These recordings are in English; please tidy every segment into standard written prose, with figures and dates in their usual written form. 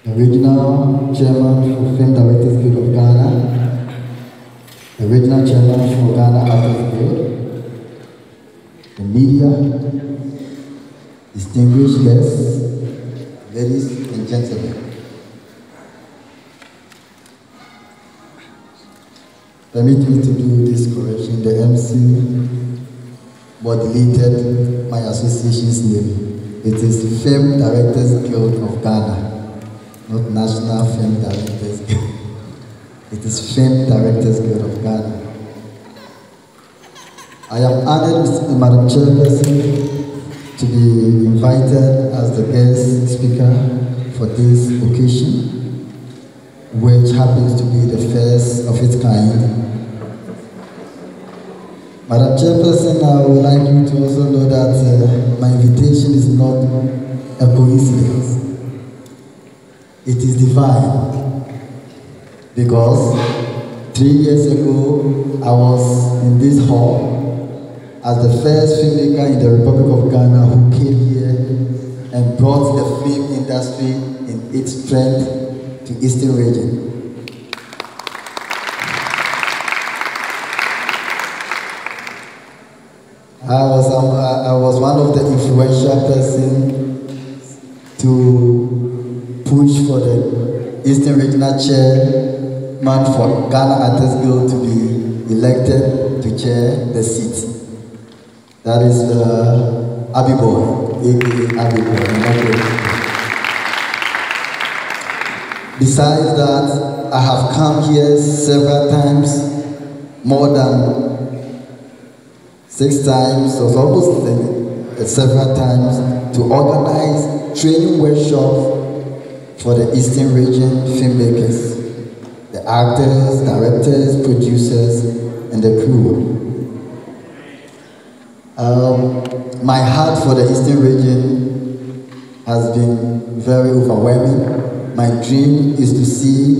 Original Chairman for Film Directors Guild of Ghana, Original Chairman for Ghana Artists Guild, the media, distinguished guests, ladies and gentlemen. Permit me to do this correction. The MC deleted my association's name. It is Film Directors Guild of Ghana, not National Film Directors Guild. It is Film Directors Guild of Ghana. I am honored, Madam Chairperson, to be invited as the guest speaker for this occasion, which happens to be the first of its kind. Madam Chairperson, I would like you to also know that my invitation is not a coincidence. It is divine, because 3 years ago I was in this hall as the first filmmaker in the Republic of Ghana who came here and brought the film industry in its strength to Eastern region. I was one of the influential persons to push for the Eastern Regional Chairman for Ghana Artists Guild to be elected to chair the seat. That is Abiboy, aka Abiboy. Besides that, I have come here several times, more than 6 times, or almost several times, to organize training workshops for the Eastern region filmmakers, the actors, directors, producers, and the crew. My heart for the Eastern region has been very overwhelming. My dream is to see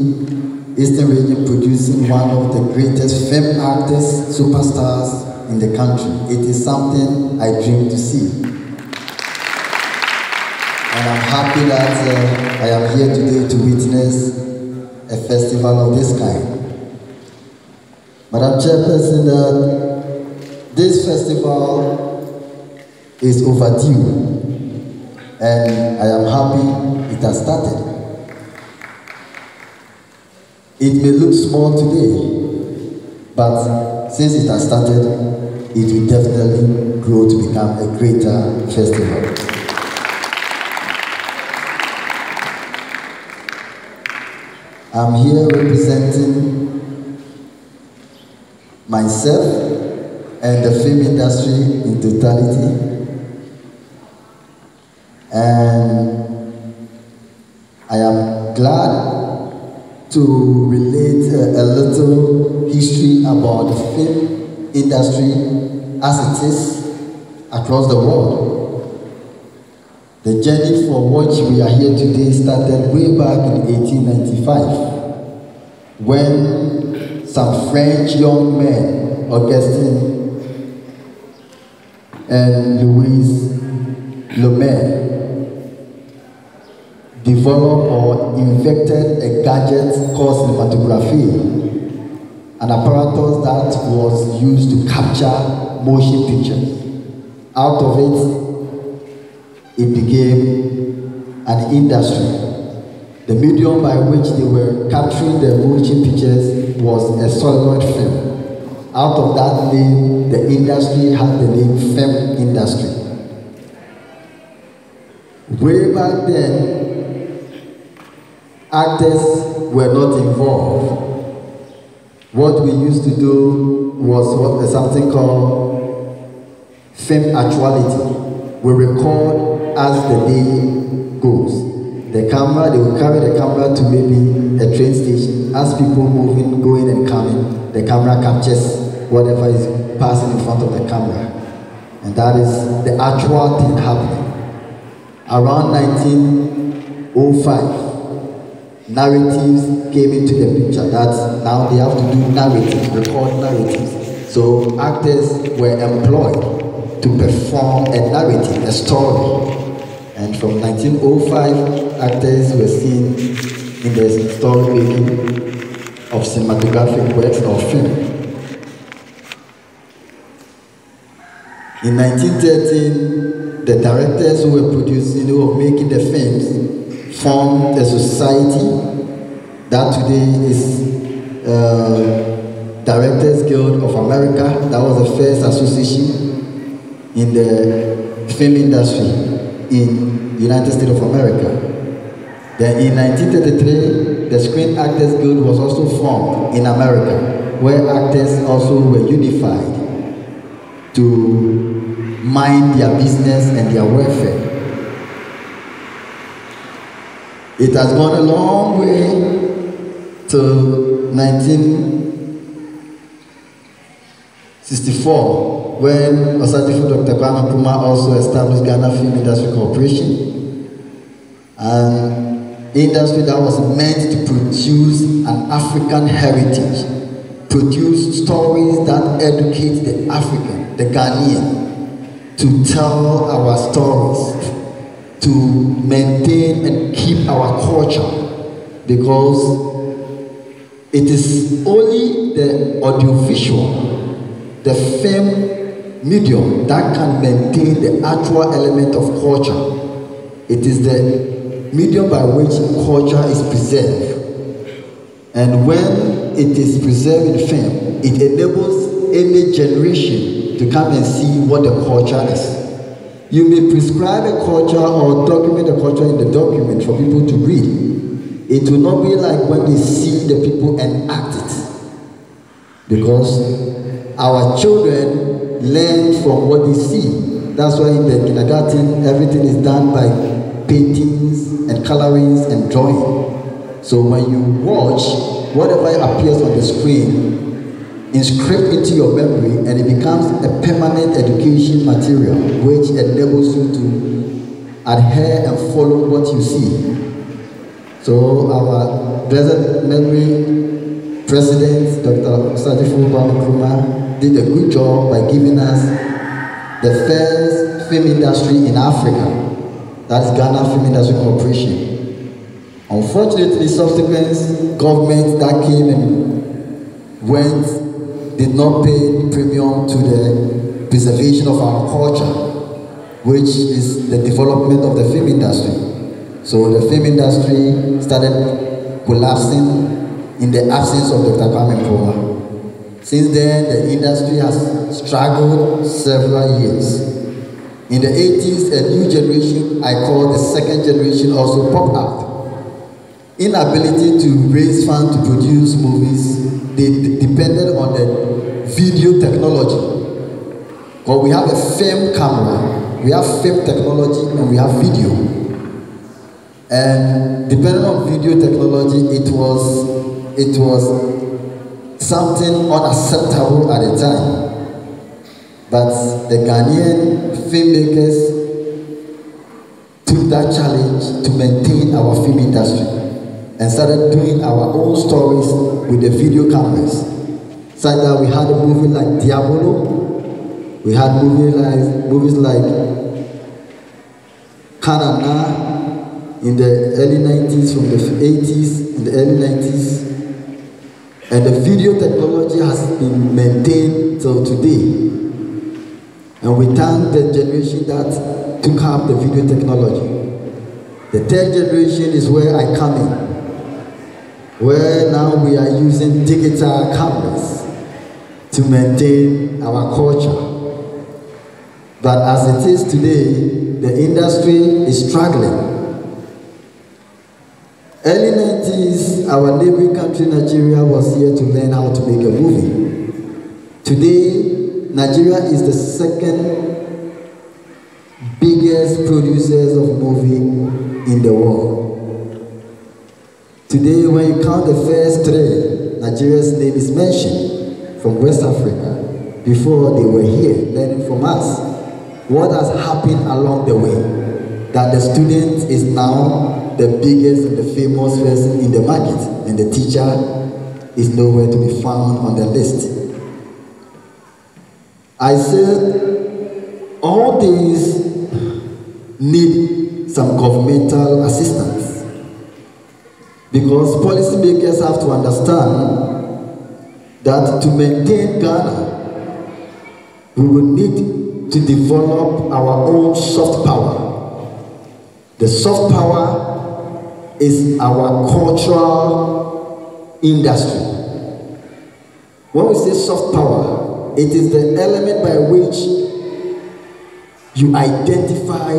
Eastern region producing one of the greatest film actors, superstars in the country. It is something I dream to see. And I'm happy that I am here today to witness a festival of this kind. Madam Chairperson, this festival is overdue, and I am happy it has started. It may look small today, but since it has started, it will definitely grow to become a greater festival. I'm here representing myself and the film industry in totality, and I am glad to relate a little history about the film industry as it is across the world. The journey for which we are here today started way back in 1895, when some French young men, Augustin and Louis Lumière, developed or invented a gadget called cinematography, an apparatus that was used to capture motion pictures. Out of it, it became an industry. The medium by which they were capturing the motion pictures was a celluloid film. Out of that name, the industry had the name film industry. Way back then, actors were not involved. What we used to do was something called film actuality. We record as the day goes. The camera, they will carry the camera to maybe a train station. As people moving, going and coming, the camera captures whatever is passing in front of the camera. And that is the actual thing happening. Around 1905, narratives came into the picture that now they have to do narratives, record narratives. So actors were employed to perform a narrative, a story. And from 1905, actors were seen in the story making of cinematographic works or film. In 1913, the directors who were producing, who were making the films, formed a society that today is Directors Guild of America. That was the first association in the film industry in the United States of America. Then in 1933, the Screen Actors Guild was also formed in America, where actors also were unified to mind their business and their welfare. It has gone a long way to 1964, when Osagyefo Dr. Kwame Nkrumah also established Ghana Film Industry Corporation, an industry that was meant to produce an African heritage, produce stories that educate the African, the Ghanaian, to tell our stories, to maintain and keep our culture, because it is only the audiovisual, the film medium that can maintain the actual element of culture. It is the medium by which culture is preserved. And when it is preserved in film, it enables any generation to come and see what the culture is. You may prescribe a culture or document a culture in the document for people to read. It will not be like when they see the people enact it. Because our children learn from what they see. That's why in the kindergarten, everything is done by paintings and colorings and drawing. So when you watch, whatever appears on the screen, inscript into your memory, and it becomes a permanent education material which enables you to adhere and follow what you see. So our blessed memory President Dr. Osagyefo Nkrumah did a good job by giving us the first film industry in Africa, that's Ghana Film Industry Corporation. Unfortunately, subsequent governments that came and went did not pay premium to the preservation of our culture, which is the development of the film industry. So the film industry started collapsing in the absence of Dr. Kwame Nkrumah. Since then, the industry has struggled several years. In the 80s, a new generation, I call the second generation, also popped up. Inability to raise funds to produce movies, they depended on the video technology. But we have a film camera, we have film technology, and we have video. And depending on video technology, it was something unacceptable at the time. But the Ghanaian filmmakers took that challenge to maintain our film industry and started doing our own stories with the video cameras. So that we had a movie like Diabolo, we had movies like Kanana in the early 90s, from the 80s, in the early 90s. And the video technology has been maintained till today. And we thank the generation that took up the video technology. The third generation is where I come in, where now we are using digital cameras to maintain our culture. But as it is today, the industry is struggling. Early 90s, our neighboring country, Nigeria, was here to learn how to make a movie. Today, Nigeria is the second biggest producers of movie in the world. Today, when you count the first three, Nigeria's name is mentioned from West Africa before they were here learning from us. What has happened along the way? That the student is now the biggest and the famous person in the market, and the teacher is nowhere to be found on the list. I said all these need some governmental assistance. Because policymakers have to understand that to maintain Ghana, we will need to develop our own soft power. The soft power is our cultural industry. When we say soft power, it is the element by which you identify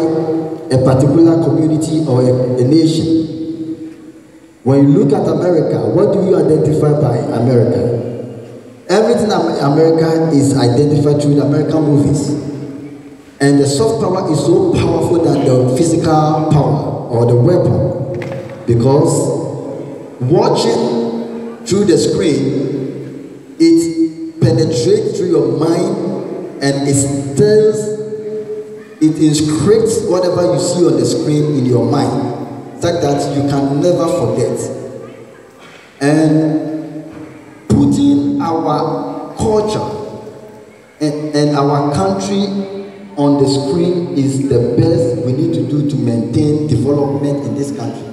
a particular community or a nation. When you look at America, what do you identify by America? Everything America is identified through the American movies. And the soft power is so powerful than the physical power or the weapon. Because watching through the screen, it penetrates through your mind and it inscripts whatever you see on the screen in your mind, such that you can never forget. And putting our culture and our country on the screen is the best we need to do to maintain development in this country.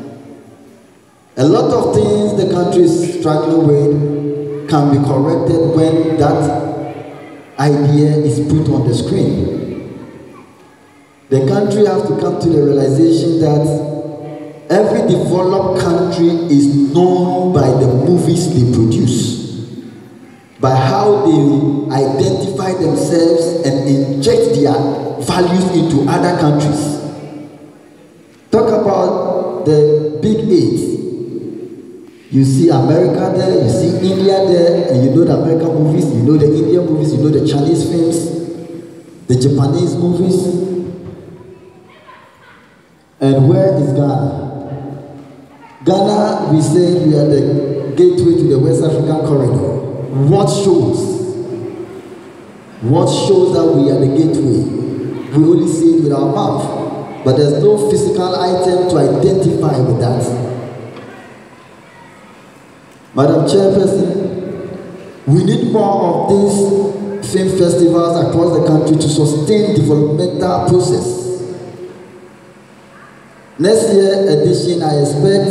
A lot of things the country is struggling with can be corrected when that idea is put on the screen. The country has to come to the realization that every developed country is known by the movies they produce, by how they identify themselves and inject their values into other countries. Talk about the big eight. You see America there, you see India there, and you know the American movies, you know the Indian movies, you know the Chinese films, the Japanese movies. And where is Ghana? Ghana, we say we are the gateway to the West African corridor. What shows? What shows that we are the gateway? We only say it with our mouth, but there's no physical item to identify with that. Madam Chairperson, we need more of these film festivals across the country to sustain developmental process. Next year edition, I expect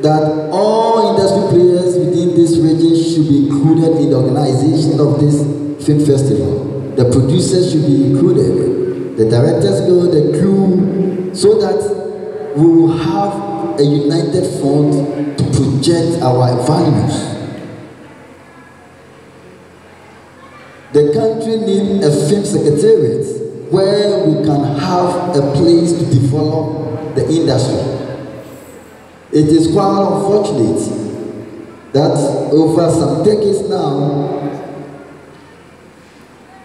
that all industry players within this region should be included in the organization of this film festival. The producers should be included, the directors go, the crew, so that we will have a united front to project our values. The country needs a film secretariat where we can have a place to develop the industry. It is quite unfortunate that over some decades now,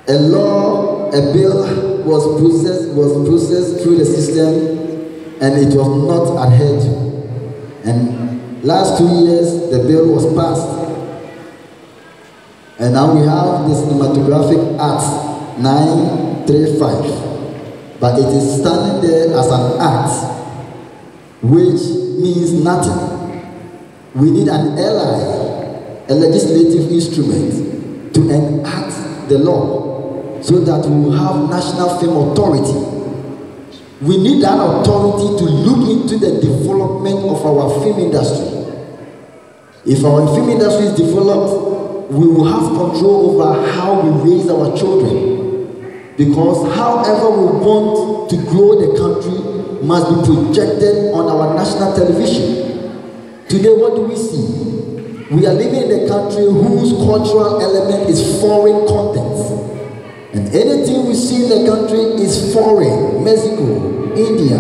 a bill was processed through the system and it was not adhered to. And last 2 years, the bill was passed. And now we have the Cinematographic Act 935. But it is standing there as an act, which means nothing. We need an ally, a legislative instrument to enact the law so that we will have National Film Authority. We need that authority to look into the development of our film industry. If our film industry is developed, we will have control over how we raise our children. Because however we want to grow the country must be projected on our national television. Today, what do we see? We are living in a country whose cultural element is foreign content. And anything we see in the country is foreign. Mexico, India.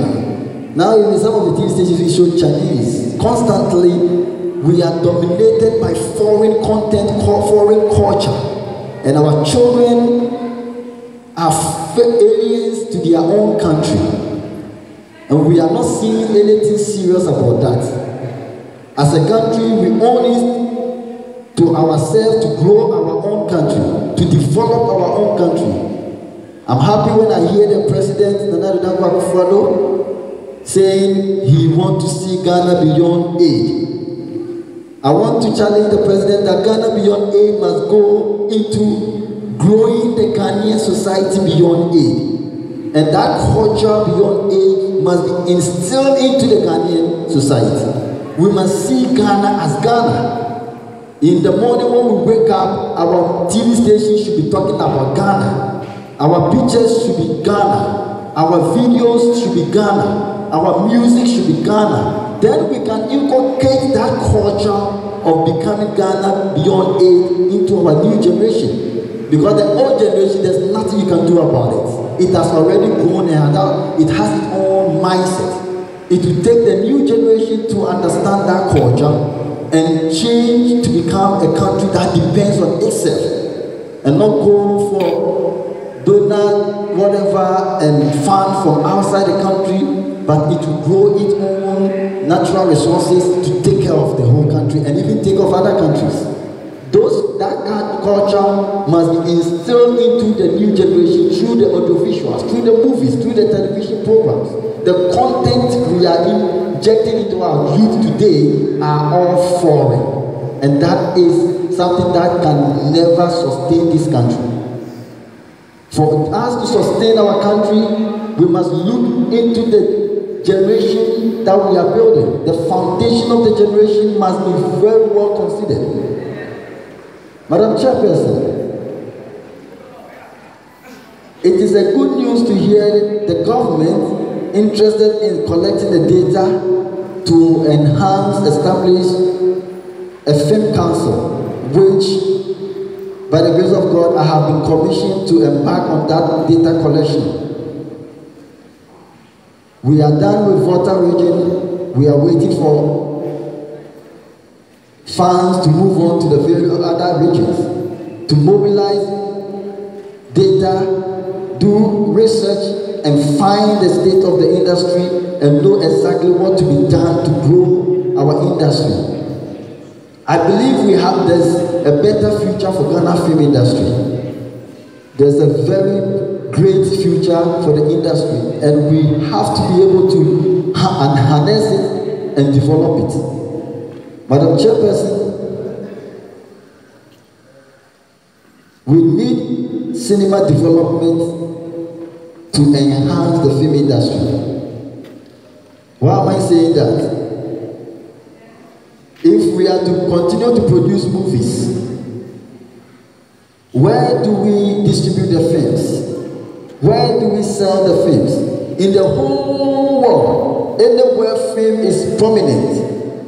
Now in some of the TV stations we show Chinese. Constantly, we are dominated by foreign content, foreign culture. And our children are aliens to their own country. And we are not seeing anything serious about that. As a country, we owe it to ourselves to grow our own country, to develop our own country. I'm happy when I hear the President, Nana Addo Dankwa Akufo-Addo, saying he wants to see Ghana beyond aid. I want to challenge the President that Ghana beyond aid must go into growing the Ghanaian society beyond aid. And that culture beyond aid must be instilled into the Ghanaian society. We must see Ghana as Ghana. In the morning when we wake up, our TV station should be talking about Ghana. Our pictures should be Ghana. Our videos should be Ghana. Our music should be Ghana. Then we can inculcate that culture of becoming Ghana beyond aid into our new generation. Because the old generation, there's nothing you can do about it. It has already grown and it has its own mindset. It will take the new generation to understand that culture and change to become a country that depends on itself and not go for donor whatever and fund from outside the country, but it will grow its own natural resources to take care of the whole country and even take of other countries. That culture must be instilled into the new generation through the audiovisuals, through the movies, through the television programs. The content we are injecting into our youth today are all foreign, and that is something that can never sustain this country. For us to sustain our country, we must look into the generation that we are building. The foundation of the generation must be very well considered. Madam Chairperson, it is a good news to hear the government interested in collecting the data to establish a film council, which, by the grace of God, I have been commissioned to embark on that data collection. We are done with Volta region. We are waiting for funds to move on to the various other regions, to mobilize data, do research, and find the state of the industry and know exactly what to be done to grow our industry. I believe there's a better future for Ghana film industry. There's a very great future for the industry, and we have to be able to harness it and develop it. Madam Chairperson, we need cinema development to enhance the film industry. Why am I saying that? If we are to continue to produce movies, where do we distribute the films? Where do we sell the films? In the whole world, anywhere film is prominent,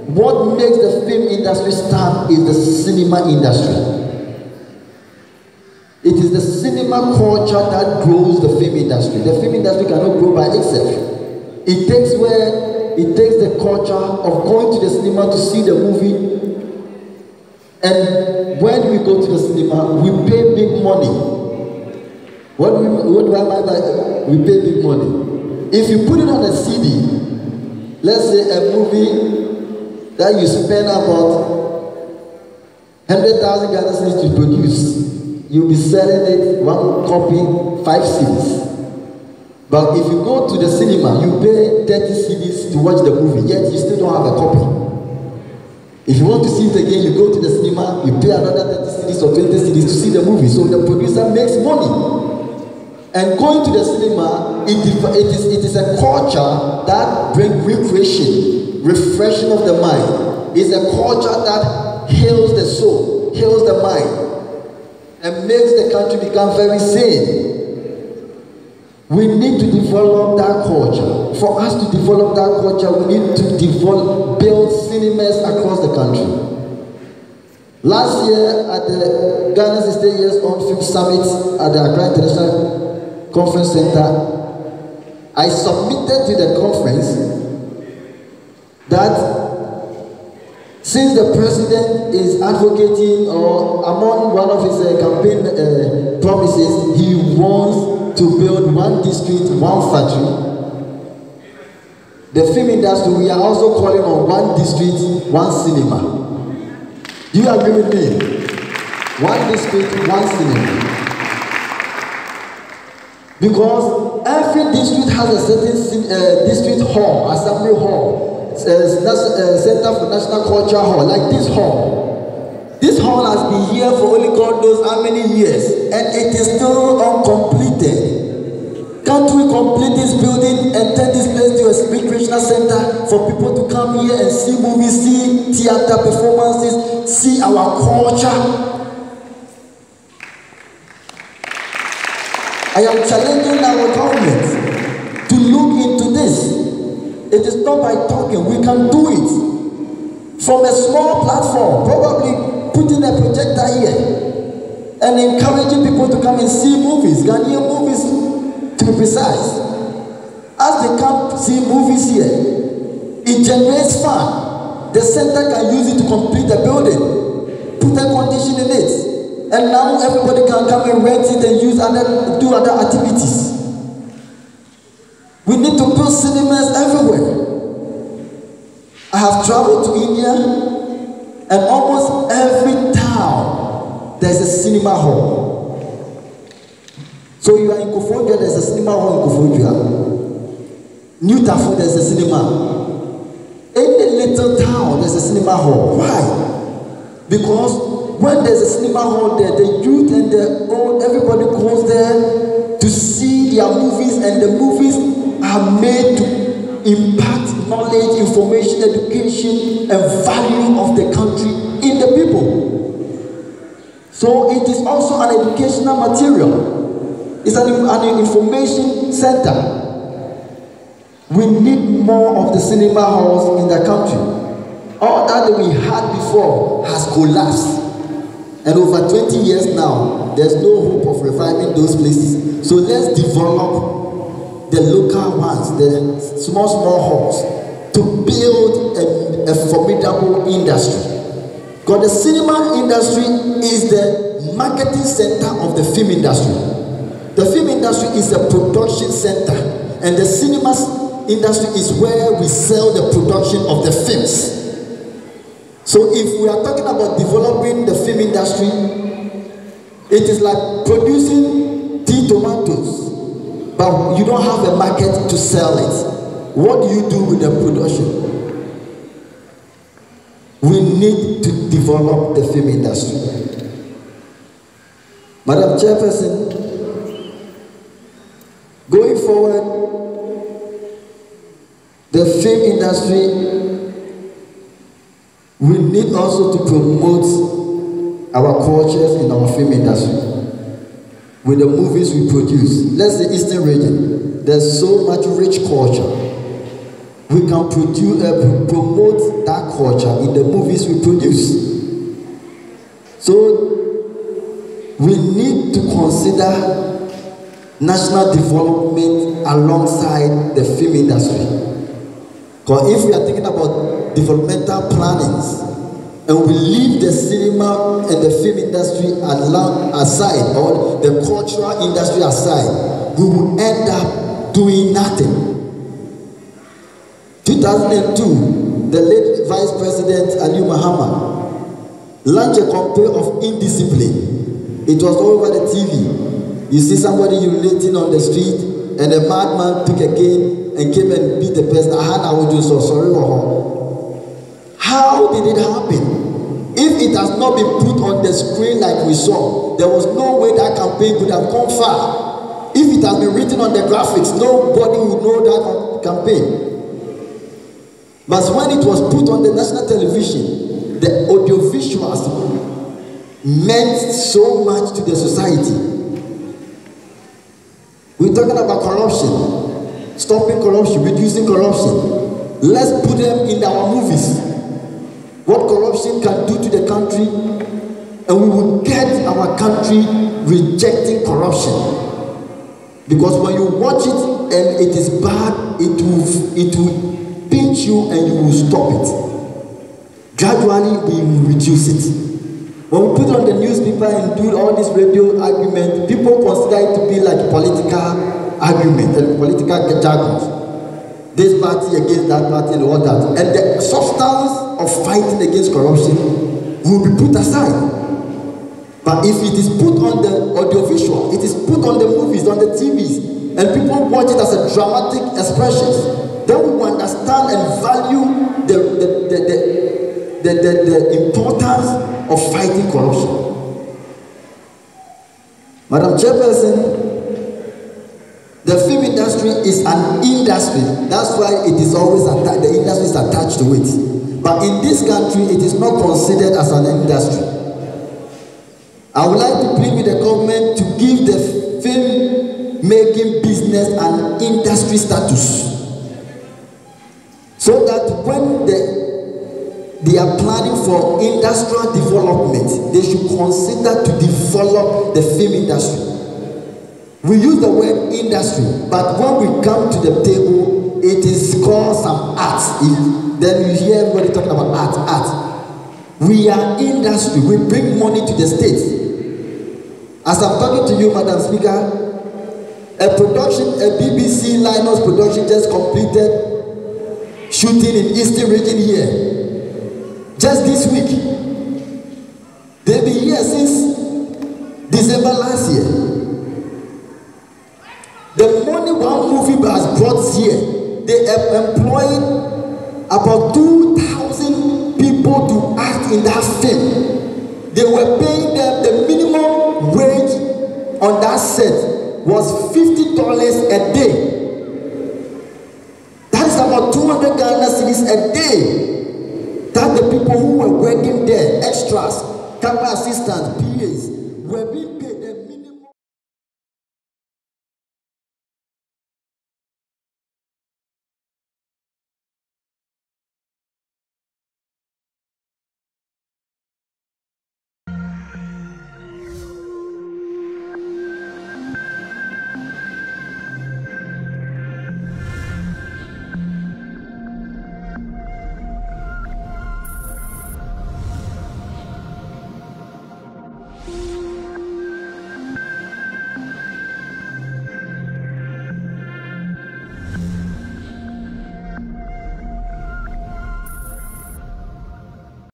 what makes the film industry stand is the cinema industry. It is the cinema culture that grows the film industry. The film industry cannot grow by itself. It takes the culture of going to the cinema to see the movie. And when we go to the cinema, we pay big money. What do I mean by we pay big money? If you put it on a CD, let's say a movie that you spend about 100,000 Ghana cedis to produce, you'll be selling it one copy 5 cedis. But if you go to the cinema, you pay 30 cedis to watch the movie, yet you still don't have a copy. If you want to see it again, you go to the cinema, you pay another 30 cedis or 20 cedis to see the movie. So the producer makes money. And going to the cinema, it is a culture that brings recreation, refreshing of the mind. It's a culture that heals the soul, heals the mind, and makes the country become very sane. We need to develop that culture. For us to develop that culture, we need to build cinemas across the country. Last year at the Ghana 60 Years on Film Summit at the Accra International Conference Center, I submitted to the conference that since the president is advocating, or among one of his campaign promises, he wants to build one district, one factory. The film industry, we are also calling on one district, one cinema. Do you agree with me? One district, one cinema. Because every district has a certain district hall, assembly hall, Center for National Culture Hall, like this hall. This hall has been here for only God knows how many years, and it is still uncompleted. Can't we complete this building and turn this place to a recreational center for people to come here and see movies, see theater performances, see our culture? I am challenging our government to look into this. It is not by talking, we can do it. From a small platform, probably putting a projector here and encouraging people to come and see movies, Ghanaian movies to be precise. As they come see movies here, it generates fun. The center can use it to complete the building, put a condition in it. And now everybody can come and rent it and do other activities. We need to build cinemas everywhere. I have traveled to India, and almost every town there's a cinema hall. So you are in Koforidua, there's a cinema hall in Koforidua. New Tafo, there's a cinema. Any little town, there's a cinema hall. Why? Because when there's a cinema hall there, the youth and the old, everybody goes there to see their movies, and the movies are made to impact knowledge, information, education, and value of the country in the people. So it is also an educational material. It's an information center. We need more of the cinema halls in the country. All that we had before has collapsed. And over 20 years now, there's no hope of reviving those places. So let's develop the local ones, the small halls, to build a formidable industry. Because the cinema industry is the marketing center of the film industry. The film industry is a production center, and the cinema industry is where we sell the production of the films. So if we are talking about developing the film industry, it is like producing tea tomatoes, but you don't have a market to sell it. What do you do with the production? We need to develop the film industry. Madam Chairperson, going forward, the film industry, we need also to promote our cultures in our film industry with the movies we produce. Let's say Eastern region, there's so much rich culture. We can promote that culture in the movies we produce. So we need to consider national development alongside the film industry. Because if we are thinking about developmental plannings and we leave the cinema and the film industry aside, or the cultural industry aside, we will end up doing nothing. 2002, the late Vice President Ali Muhammad launched a campaign of indiscipline. It was all over the TV. You see somebody urinating on the street, and a madman took a cane and came and beat the person. I would do so sorry. How did it happen? If it has not been put on the screen like we saw, there was no way that campaign could have gone far. If it has been written on the graphics, nobody would know that campaign. But when it was put on the national television, the audiovisuals meant so much to the society. We're talking about corruption, stopping corruption, reducing corruption. Let's put them in our movies. What corruption can do to the country, and we will get our country rejecting corruption. Because when you watch it and it is bad, it will pinch you and you will stop it. Gradually, we will reduce it. When we put on the newspaper and do all this radio argument, people consider it to be like political argument and political jargon. This party against that party and all that. And the substance of fighting against corruption will be put aside. But if it is put on the audiovisual, it is put on the movies, on the TVs, and people watch it as a dramatic expression, then we will understand and value the importance of fighting corruption. Madam Chairperson, The film industry is an industry. That's why it is always attached. The industry is attached to it. But in this country, it is not considered as an industry. I would like to plead with the government to give the film making business an industry status, so that when they are planning for industrial development, they should consider to develop the film industry. We use the word industry, but when we come to the table, it is called some arts. Then you hear everybody talking about art. We are industry. We bring money to the state. As I'm talking to you, Madam Speaker, a BBC Linus production just completed shooting in Eastern region here. Just this week. They've been here since December last year. The money one movie has brought here, they have employed about 2,000 people to act in that film. They were paying them the minimum wage on that set was $50 a day. That is about 200 Ghana cedis a day. That the people who were working there, extras, camera assistants, PAs, were being